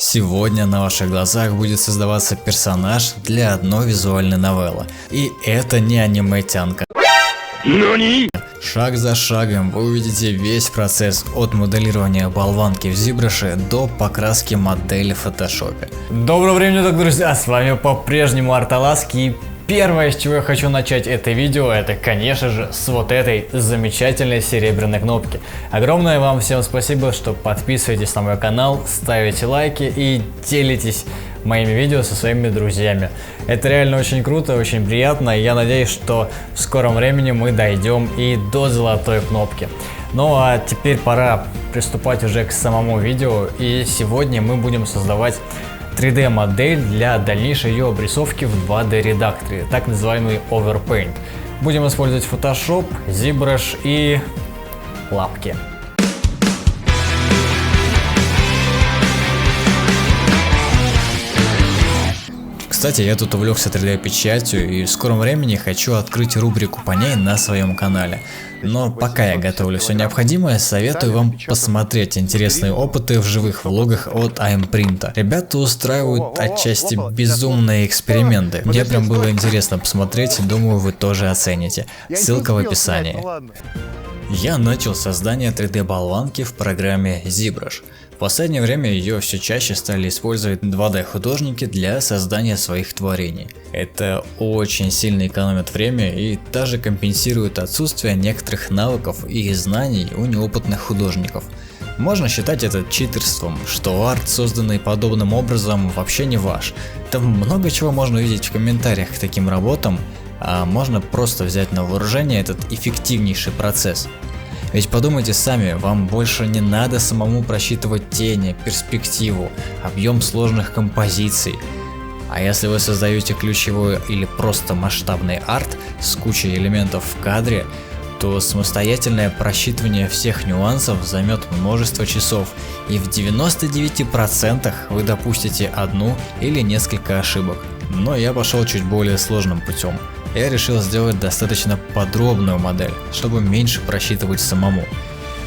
Сегодня на ваших глазах будет создаваться персонаж для одной визуальной новеллы. И это не аниме-тянка. Шаг за шагом вы увидите весь процесс от моделирования болванки в ZBrush до покраски модели в фотошопе. Доброго времени суток, друзья, с вами по-прежнему Арталаски. И первое, с чего я хочу начать это видео, это, конечно же, с вот этой замечательной серебряной кнопки. Огромное вам всем спасибо, что подписываетесь на мой канал, ставите лайки и делитесь моими видео со своими друзьями. Это реально очень круто, очень приятно, и я надеюсь, что в скором времени мы дойдем и до золотой кнопки. Ну а теперь пора приступать уже к самому видео, и сегодня мы будем создавать 3D модель для дальнейшей ее обрисовки в 2D редакторе, так называемый Overpaint. Будем использовать Photoshop, ZBrush и лапки. Кстати, я тут увлекся 3D печатью и в скором времени хочу открыть рубрику по ней на своем канале. Но пока я готовлю все необходимое, советую вам посмотреть интересные опыты в живых влогах от ImPrint. Ребята устраивают отчасти безумные эксперименты. Мне прям было интересно посмотреть, думаю, вы тоже оцените. Ссылка в описании. Я начал создание 3D болванки в программе ZBrush. В последнее время ее все чаще стали использовать 2D художники для создания своих творений. Это очень сильно экономит время и даже компенсирует отсутствие некоторых навыков и знаний у неопытных художников. Можно считать это читерством, что арт, созданный подобным образом, вообще не ваш. Там много чего можно увидеть в комментариях к таким работам, а можно просто взять на вооружение этот эффективнейший процесс. Ведь подумайте сами, вам больше не надо самому просчитывать тени, перспективу, объем сложных композиций. А если вы создаете ключевой или просто масштабный арт с кучей элементов в кадре, то самостоятельное просчитывание всех нюансов займет множество часов, и в 99% вы допустите одну или несколько ошибок. Но я пошел чуть более сложным путем. Я решил сделать достаточно подробную модель, чтобы меньше просчитывать самому.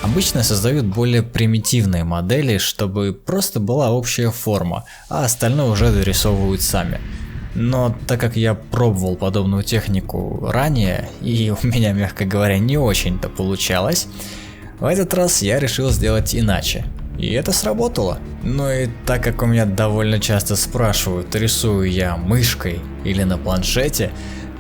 Обычно создают более примитивные модели, чтобы просто была общая форма, а остальное уже дорисовывают сами. Но так как я пробовал подобную технику ранее, и у меня, мягко говоря, не очень-то получалось, в этот раз я решил сделать иначе. И это сработало. Ну и так как у меня довольно часто спрашивают, рисую я мышкой или на планшете,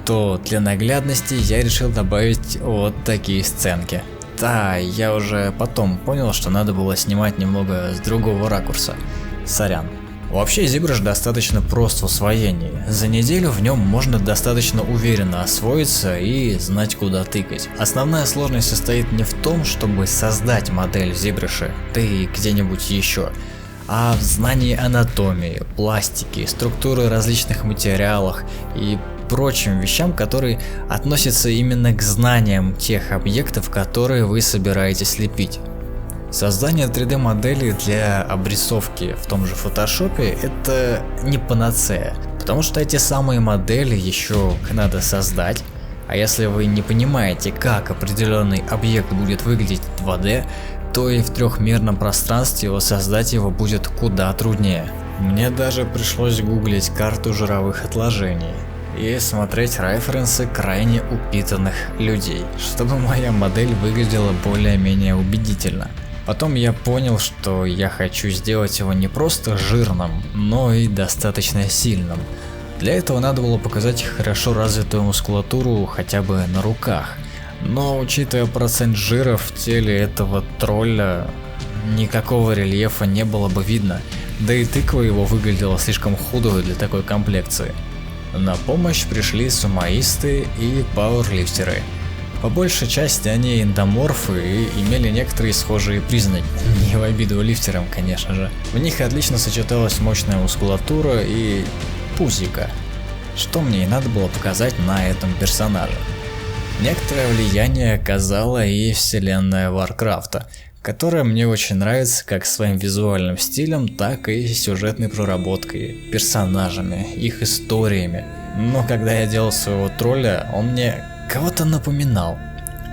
то для наглядности я решил добавить вот такие сценки. Да, я уже потом понял, что надо было снимать немного с другого ракурса. Сорян. Вообще ZBrush достаточно прост в освоении. За неделю в нем можно достаточно уверенно освоиться и знать, куда тыкать. Основная сложность состоит не в том, чтобы создать модель в ZBrush, да и где-нибудь еще, а в знании анатомии, пластики, структуры различных материалов и прочим вещам, которые относятся именно к знаниям тех объектов, которые вы собираетесь лепить. Создание 3D модели для обрисовки в том же Photoshop это не панацея, потому что эти самые модели еще надо создать, а если вы не понимаете, как определенный объект будет выглядеть в 2D, то и в трехмерном пространстве воссоздать его будет куда труднее. Мне даже пришлось гуглить карту жировых отложений и смотреть референсы крайне упитанных людей, чтобы моя модель выглядела более-менее убедительно. Потом я понял, что я хочу сделать его не просто жирным, но и достаточно сильным. Для этого надо было показать хорошо развитую мускулатуру хотя бы на руках. Но учитывая процент жира в теле этого тролля, никакого рельефа не было бы видно, да и тыква его выглядела слишком худой для такой комплекции. На помощь пришли сумоисты и пауэрлифтеры. По большей части они эндоморфы и имели некоторые схожие признаки, не в обиду лифтерам, конечно же. В них отлично сочеталась мощная мускулатура и пузико, что мне и надо было показать на этом персонаже. Некоторое влияние оказала и вселенная Варкрафта, которая мне очень нравится как своим визуальным стилем, так и сюжетной проработкой, персонажами, их историями. Но когда я делал своего тролля, он мне кого-то напоминал.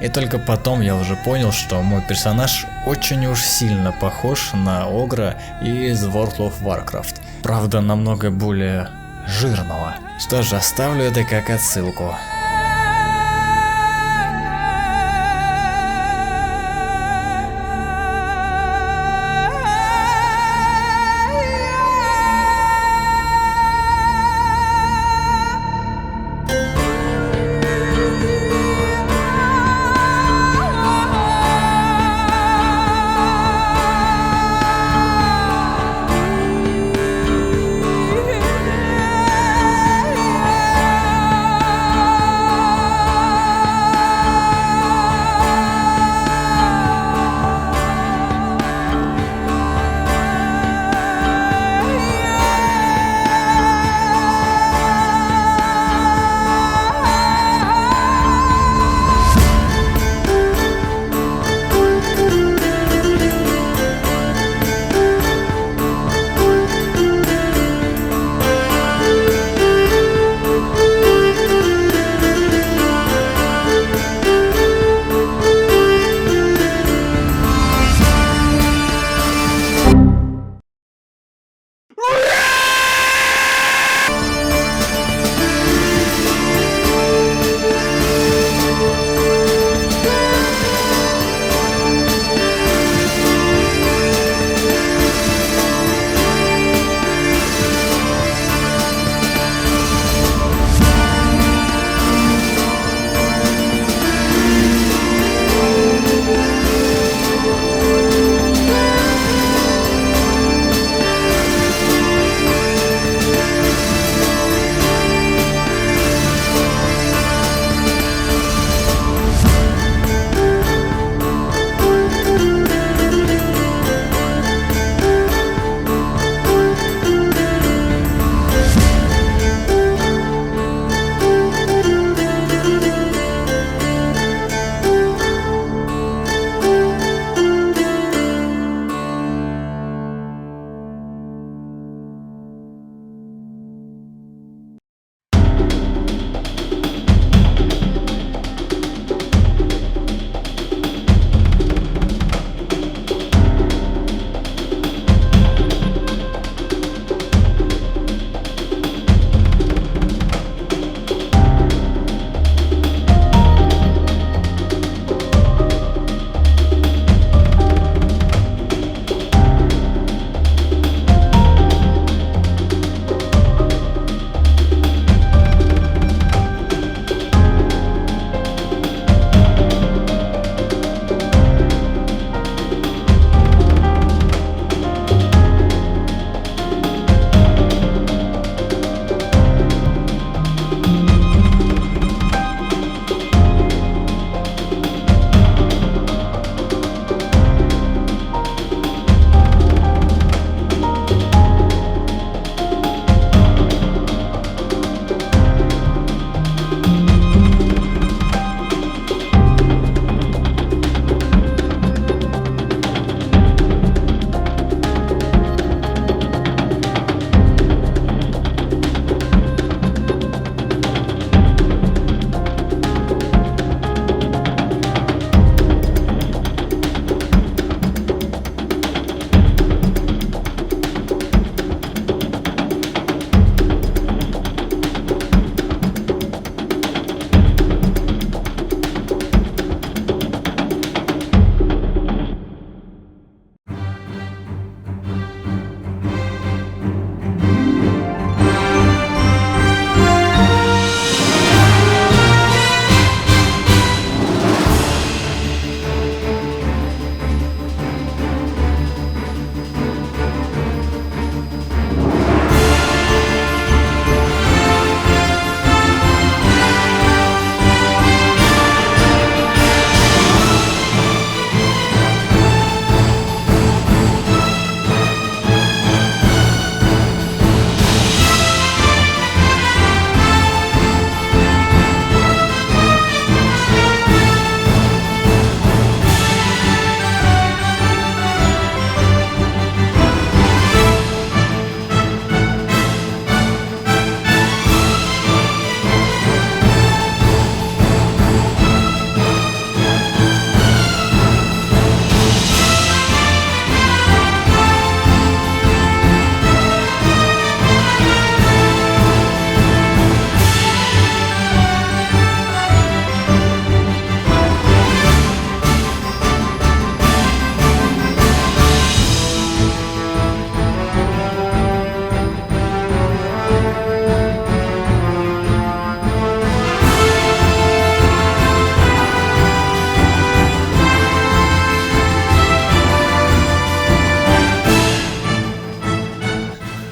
И только потом я уже понял, что мой персонаж очень уж сильно похож на Огра из World of Warcraft. Правда, намного более жирного. Что ж, оставлю это как отсылку.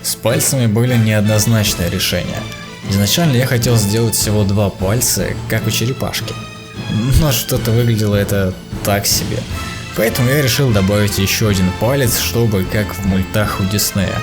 С пальцами были неоднозначные решения. Изначально я хотел сделать всего 2 пальца, как у черепашки. Но что-то выглядело это так себе. Поэтому я решил добавить еще 1 палец, чтобы как в мультах у Диснея.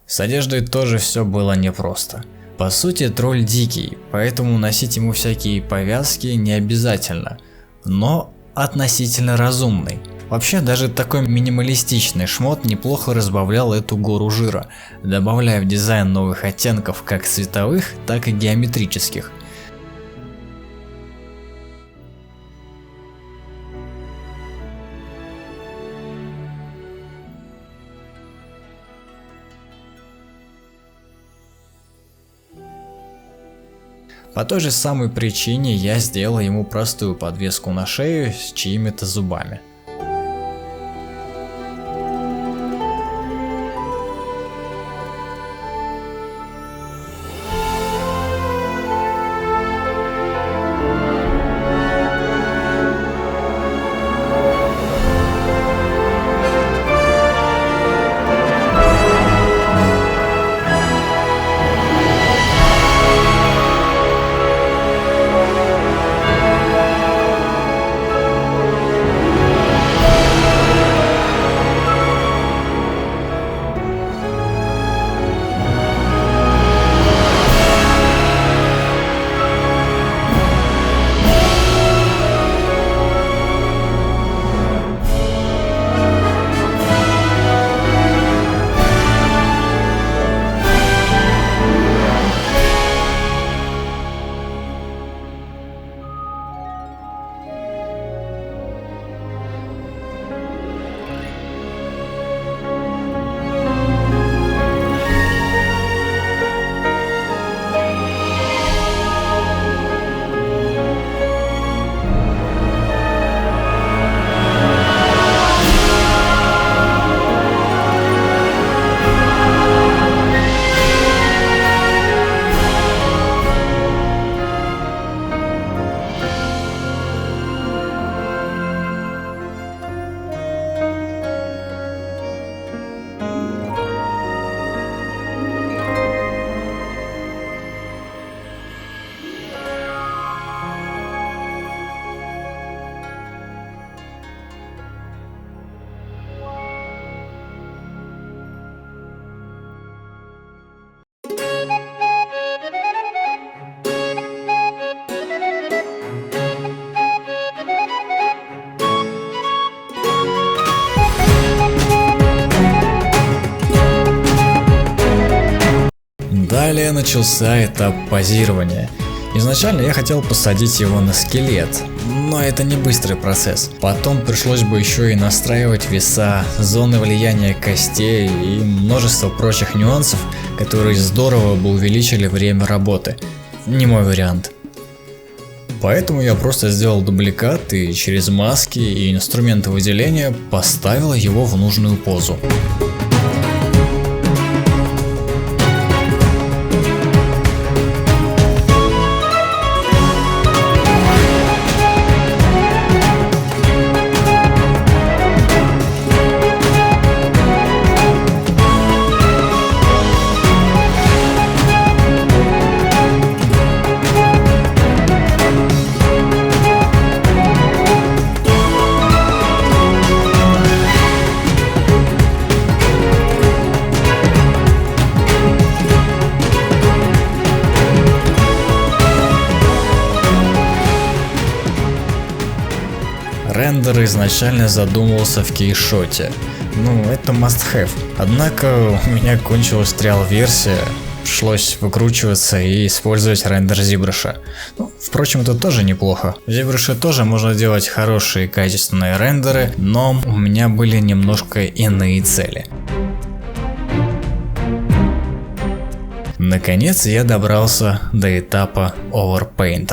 С одеждой тоже все было непросто. По сути, тролль дикий, поэтому носить ему всякие повязки не обязательно, но относительно разумный. Вообще, даже такой минималистичный шмот неплохо разбавлял эту гору жира, добавляя в дизайн новых оттенков как цветовых, так и геометрических. По той же самой причине я сделал ему простую подвеску на шею с чьими-то зубами. Далее начался этап позирования. Изначально я хотел посадить его на скелет, но это не быстрый процесс. Потом пришлось бы еще и настраивать веса, зоны влияния костей и множество прочих нюансов, которые здорово бы увеличили время работы. Не мой вариант. Поэтому я просто сделал дубликат и через маски и инструменты выделения поставил его в нужную позу. Рендер изначально задумывался в кейшоте. Ну, это must have. Однако у меня кончилась триал-версия, пришлось выкручиваться и использовать рендер ZBrush. Ну, впрочем, это тоже неплохо. В ZBrush тоже можно делать хорошие качественные рендеры, но у меня были немножко иные цели. Наконец я добрался до этапа Overpaint.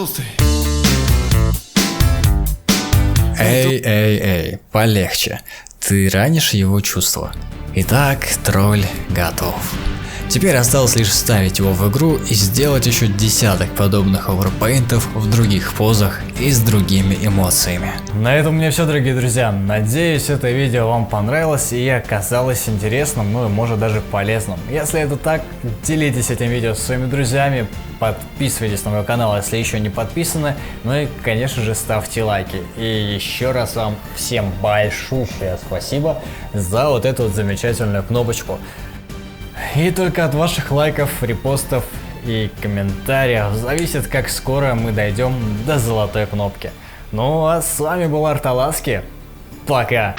толстый. Эй, полегче. Ты ранишь его чувства. Итак, тролль готов. Теперь осталось лишь вставить его в игру и сделать еще десяток подобных оверпейнтов в других позах и с другими эмоциями. На этом у меня все, дорогие друзья. Надеюсь, это видео вам понравилось и оказалось интересным, ну и может даже полезным. Если это так, делитесь этим видео со своими друзьями, подписывайтесь на мой канал, если еще не подписаны, ну и конечно же ставьте лайки. И еще раз вам всем большущее спасибо за вот эту вот замечательную кнопочку. И только от ваших лайков, репостов и комментариев зависит, как скоро мы дойдем до золотой кнопки. Ну а с вами был Арталаски. Пока!